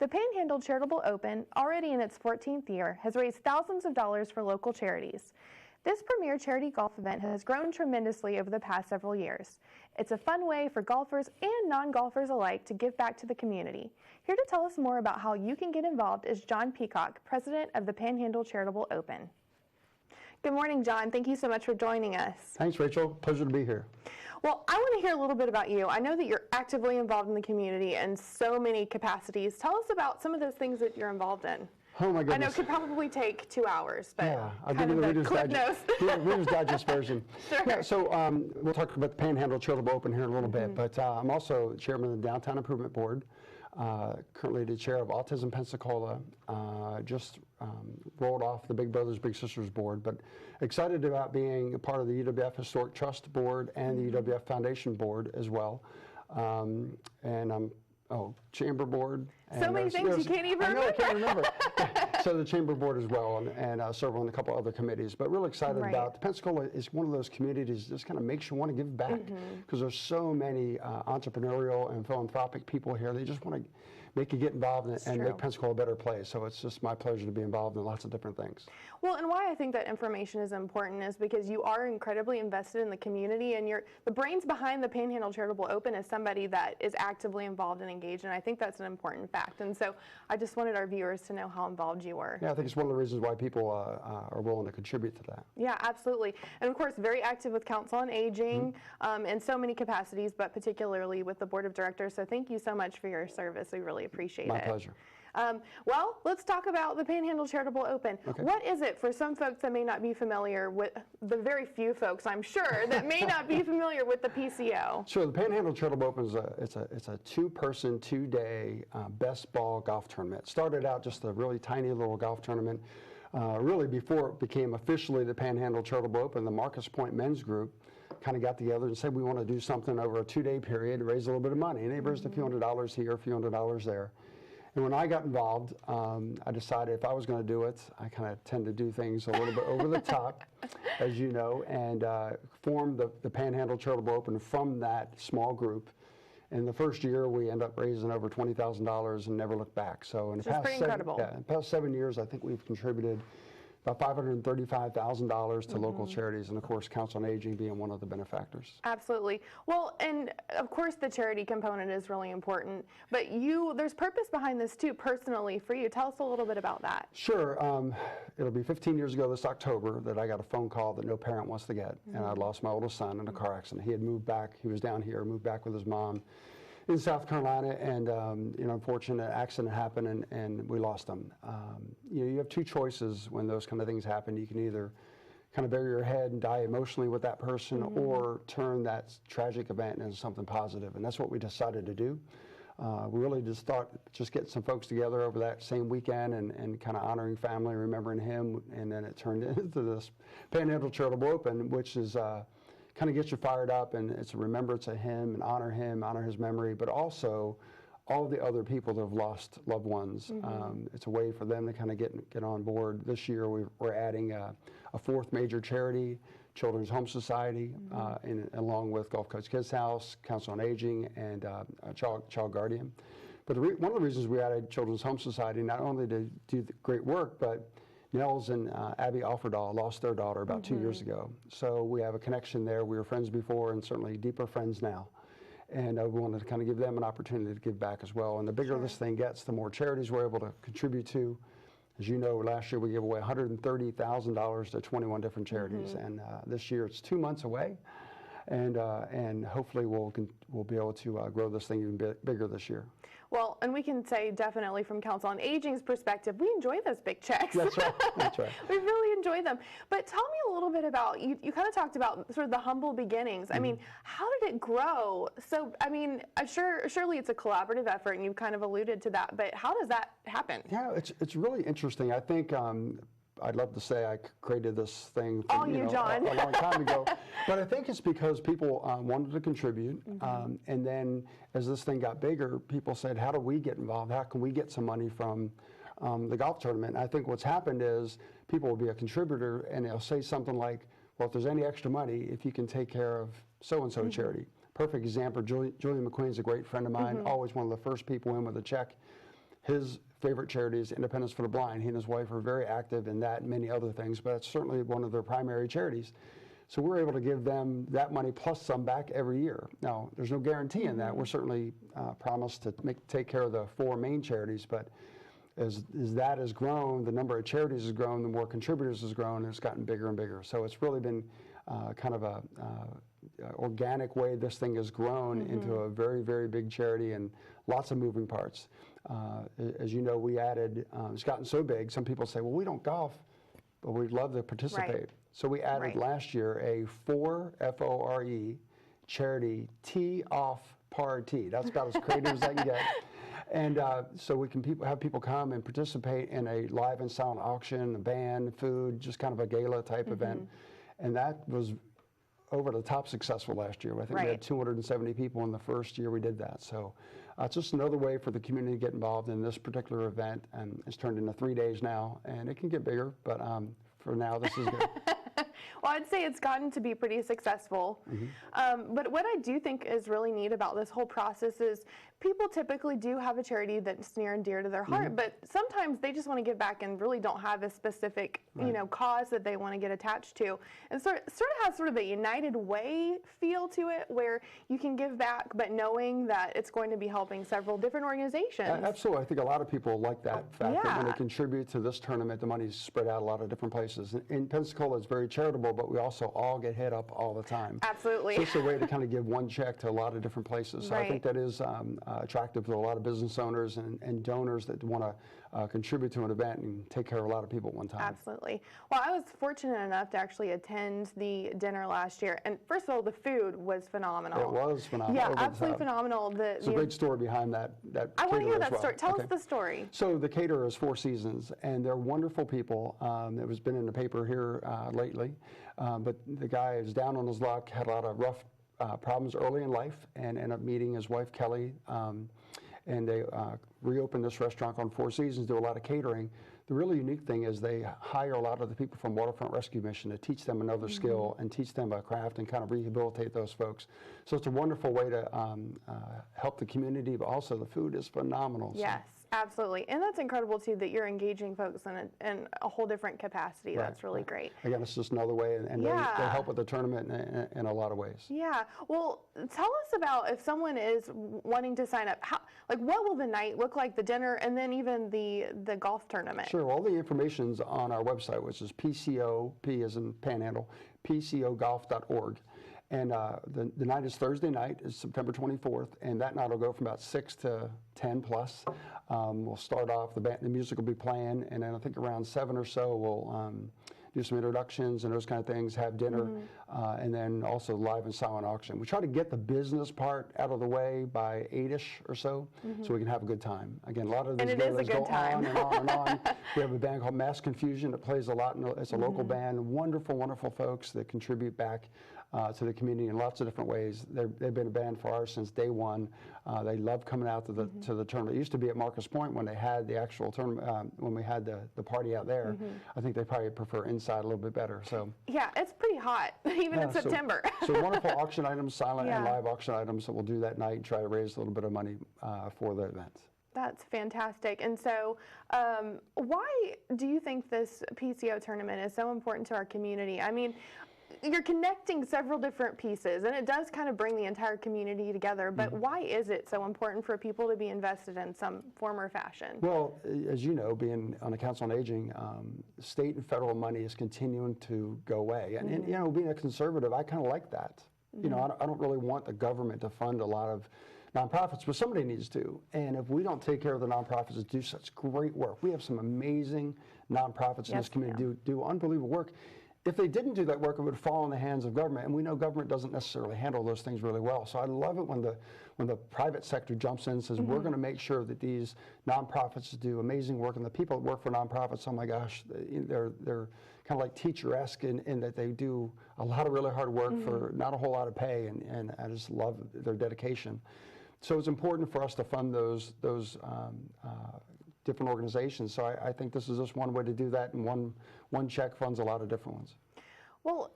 The Panhandle Charitable Open, already in its 14th year, has raised thousands of dollars for local charities. This premier charity golf event has grown tremendously over the past several years. It's a fun way for golfers and non-golfers alike to give back to the community. Here to tell us more about how you can get involved is John Peacock, president of the Panhandle Charitable Open. Good morning, John. Thank you so much for joining us. Thanks, Rachel. Pleasure to be here. Well, I want to hear a little bit about you. I know that you're actively involved in the community in so many capacities. Tell us about some of those things that you're involved in. Oh my goodness. I know it could probably take 2 hours, but yeah, I'll kind give you of the the Cliff Notes. Reader's Digest version. Sure. Yeah, so we'll talk about the Panhandle Charitable Open here in a little bit, but I'm also chairman of the Downtown Improvement Board, currently the chair of Autism Pensacola, just rolled off the Big Brothers Big Sisters board, but excited about being a part of the UWF Historic Trust Board and the UWF Foundation Board as well. And I'm Chamber Board. So many things you can't even remember. I know, I can't remember. So the Chamber Board as well, and serve on a couple other committees. But really excited about Pensacola is one of those communities that just kind of makes you want to give back, because there's so many entrepreneurial and philanthropic people here. They just want to make you get involved and make Pensacola a better place. So it's just my pleasure to be involved in lots of different things. Well, and why I think that information is important is because you are incredibly invested in the community, and the brains behind the Panhandle Charitable Open is somebody that is actively involved and engaged, and I think that's an important fact. And so I just wanted our viewers to know how involved you were. Yeah, I think it's one of the reasons why people are willing to contribute to that. Yeah, absolutely. And of course, very active with Council on Aging in so many capacities, but particularly with the Board of Directors. So thank you so much for your service. We really appreciate it. My pleasure. Well, let's talk about the Panhandle Charitable Open. Okay. What is it for some folks that may not be familiar with, the very few folks, I'm sure, that may not be familiar with the PCO? Sure. The Panhandle Charitable Open is it's a two-person, two-day best ball golf tournament. It started out just a really tiny little golf tournament. Really, before it became officially the Panhandle Charitable Open, the Marcus Point Men's Group kind of got together and said, we want to do something over a two-day period to raise a little bit of money. And they raised a few $100s here, a few $100s there. And when I got involved, I decided if I was going to do it, I kind of tend to do things a little bit over the top, as you know, and formed the Panhandle Charitable Open from that small group. In the first year, we ended up raising over $20,000 and never looked back. So in the past incredible. In the past 7 years, I think we've contributed about $535,000 to local charities, and of course, Council on Aging being one of the benefactors. Absolutely. Well, and of course, the charity component is really important, but there's purpose behind this too, personally, for you. Tell us a little bit about that. Sure. It'll be 15 years ago this October that I got a phone call that no parent wants to get, and I'd lost my oldest son in a car accident. He had moved back. He was down here, moved back with his mom in South Carolina, and unfortunate accident happened, and we lost him. You have two choices when those kind of things happen. You can either kind of bury your head and die emotionally with that person, or turn that tragic event into something positive, and that's what we decided to do. We really just thought getting some folks together over that same weekend and kind of honoring family, remembering him, and then it turned into this Panhandle Charitable Open, which is kind of gets you fired up, and it's a remembrance of him, honor his memory, but also all the other people that have lost loved ones. It's a way for them to kind of get on board. This year we're adding a fourth major charity, Children's Home Society, along with Gulf Coast Kids House, Council on Aging, and Child Guardian. But one of the reasons we added Children's Home Society, not only to do the great work, but Nels and Abby Offerdahl lost their daughter about 2 years ago. So we have a connection there. We were friends before and certainly deeper friends now. And we wanted to kind of give them an opportunity to give back as well. And the bigger this thing gets, the more charities we're able to contribute to. As you know, last year we gave away $130,000 to 21 different charities. And this year it's 2 months away. And hopefully we'll be able to grow this thing even bigger this year. Well, and we can say definitely from Council on Aging's perspective, we enjoy those big checks. That's right. That's right. We really enjoy them. But tell me a little bit about, you kind of talked about sort of the humble beginnings. I mean, how did it grow? So, I mean, surely it's a collaborative effort, and you've kind of alluded to that, but how does that happen? Yeah, it's really interesting. I think I'd love to say I created this thing John. a long time ago, but I think it's because people wanted to contribute, and then as this thing got bigger, people said, how do we get involved? How can we get some money from the golf tournament? And I think what's happened is people will be a contributor, and they'll say something like, well, if there's any extra money, if you can take care of so-and-so charity. Perfect example, Julian McQueen's a great friend of mine, always one of the first people in with a check. His favorite charity is Independence for the Blind. He and his wife are very active in that and many other things, but it's certainly one of their primary charities. So we're able to give them that money plus some back every year. Now, there's no guarantee in that. We're certainly promised to take care of the 4 main charities, but as that has grown, the number of charities has grown, the more contributors has grown, and it's gotten bigger and bigger. So it's really been kind of a organic way this thing has grown into a very, very big charity and lots of moving parts. As you know, we added, it's gotten so big, some people say, well, we don't golf, but we'd love to participate. Right. So we added last year a F-O-R-E, charity tee off par tee. That's about as creative as I can get. And so we can have people come and participate in a live and sound auction, a band, food, just kind of a gala type event. And that was over the top successful last year. I think we had 270 people in the first year we did that. So it's just another way for the community to get involved in this particular event. And it's turned into 3 days now, and it can get bigger, but for now, this is good. Well, I'd say it's gotten to be pretty successful. But what I do think is really neat about this whole process is people typically do have a charity that's near and dear to their heart, but sometimes they just want to give back and really don't have a specific, you know, cause that they want to get attached to. And so it sort of has sort of a United Way feel to it, where you can give back, but knowing that it's going to be helping several different organizations. Absolutely. I think a lot of people like that fact that when they contribute to this tournament, the money's spread out a lot of different places. In Pensacola, it's very charitable, but we also all get hit up all the time. Absolutely. So it's a way to kind of give one check to a lot of different places. So I think that is attractive to a lot of business owners and donors that want to contribute to an event and take care of a lot of people at one time. Absolutely. Well, I was fortunate enough to actually attend the dinner last year, and first of all, the food was phenomenal. It was phenomenal. Yeah, absolutely phenomenal. There's a great story behind that. I want to hear that story. Tell us the story. So the caterer is Four Seasons, and they're wonderful people. It has been in the paper here lately, but the guy is down on his luck, had a lot of rough problems early in life, and ended up meeting his wife Kelly, and they reopened this restaurant called Four Seasons, do a lot of catering. The really unique thing is they hire a lot of the people from Waterfront Rescue Mission to teach them another skill and teach them a craft and kind of rehabilitate those folks. So it's a wonderful way to help the community, but also the food is phenomenal. Yes, absolutely. And that's incredible, too, that you're engaging folks in a whole different capacity. That's really great. Again, it's just another way, and they help with the tournament in a lot of ways. Yeah. Well, tell us about if someone is wanting to sign up, what will the night look like, the dinner, and then even the golf tournament? Sure. All the information's on our website, which is PCO, P as in Panhandle, PCOgolf.org. And the night is Thursday night, is September 24th, and that night will go from about 6 to 10 plus. We'll start off, the music will be playing, and then I think around 7 or so we'll do some introductions and those kind of things, have dinner, and then also live and silent auction. We try to get the business part out of the way by 8-ish or so, so we can have a good time. Again, a lot of these galas go on and on and on. We have a band called Mass Confusion that plays a lot. It's a local band, wonderful, wonderful folks that contribute back to the community in lots of different ways. They've been a band for ours since day one. They love coming out to the tournament. It used to be at Marcus Point when they had the actual tournament, when we had the party out there. I think they probably prefer inside a little bit better. So yeah, it's pretty hot, even in September. So wonderful auction items, silent and live auction items that we'll do that night and try to raise a little bit of money for the event. That's fantastic. And so why do you think this PCO tournament is so important to our community? I mean, you're connecting several different pieces, and it does kind of bring the entire community together, but why is it so important for people to be invested in some form or fashion? Well, as you know, being on the Council on Aging, state and federal money is continuing to go away. And you know, being a conservative, I kind of like that. You know, I don't really want the government to fund a lot of nonprofits, but somebody needs to. And if we don't take care of the nonprofits that do such great work, we have some amazing nonprofits in this community do unbelievable work. If they didn't do that work, it would fall in the hands of government, and we know government doesn't necessarily handle those things really well. So I love it when the private sector jumps in and says, we're going to make sure that these nonprofits do amazing work, and the people that work for nonprofits, oh my gosh, they're kind of like teacher-esque in that they do a lot of really hard work for not a whole lot of pay, and I just love their dedication. So it's important for us to fund those different organizations. So I think this is just one way to do that, and one check funds a lot of different ones. Well,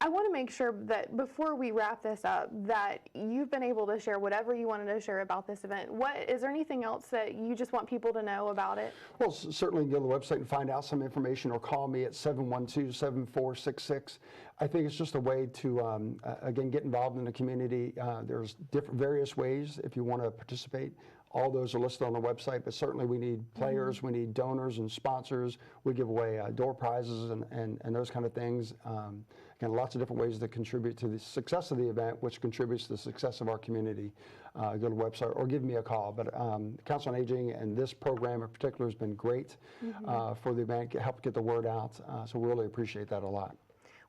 I I want to make sure that before we wrap this up, that you've been able to share whatever you wanted to share about this event. Is there anything else that you just want people to know about it? Well, certainly go to the website and find out some information, or call me at 712-7466. I think it's just a way to, again, get involved in the community. There's various ways if you want to participate. All those are listed on the website, but certainly we need players, we need donors and sponsors. We give away door prizes and those kind of things. Again, lots of different ways to contribute to the success of the event, which contributes to the success of our community. Go to the website or give me a call. But Council on Aging and this program in particular has been great for the event, help get the word out. So we really appreciate that a lot.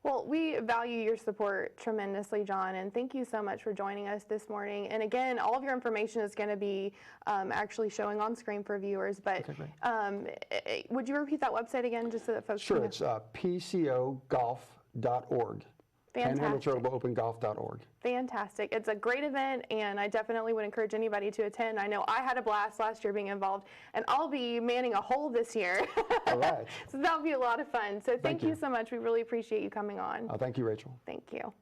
Well, we value your support tremendously, John, and thank you so much for joining us this morning. And again, all of your information is going to be actually showing on screen for viewers, but okay, would you repeat that website again just so that folks Sure, can know? It's pcogolf.org. Panhandle Charitable Open Golf.org. Fantastic. It's a great event, and I definitely would encourage anybody to attend. I know I had a blast last year being involved, and I'll be manning a hole this year. All right. So that'll be a lot of fun. So thank you so much. We really appreciate you coming on. Thank you, Rachel. Thank you.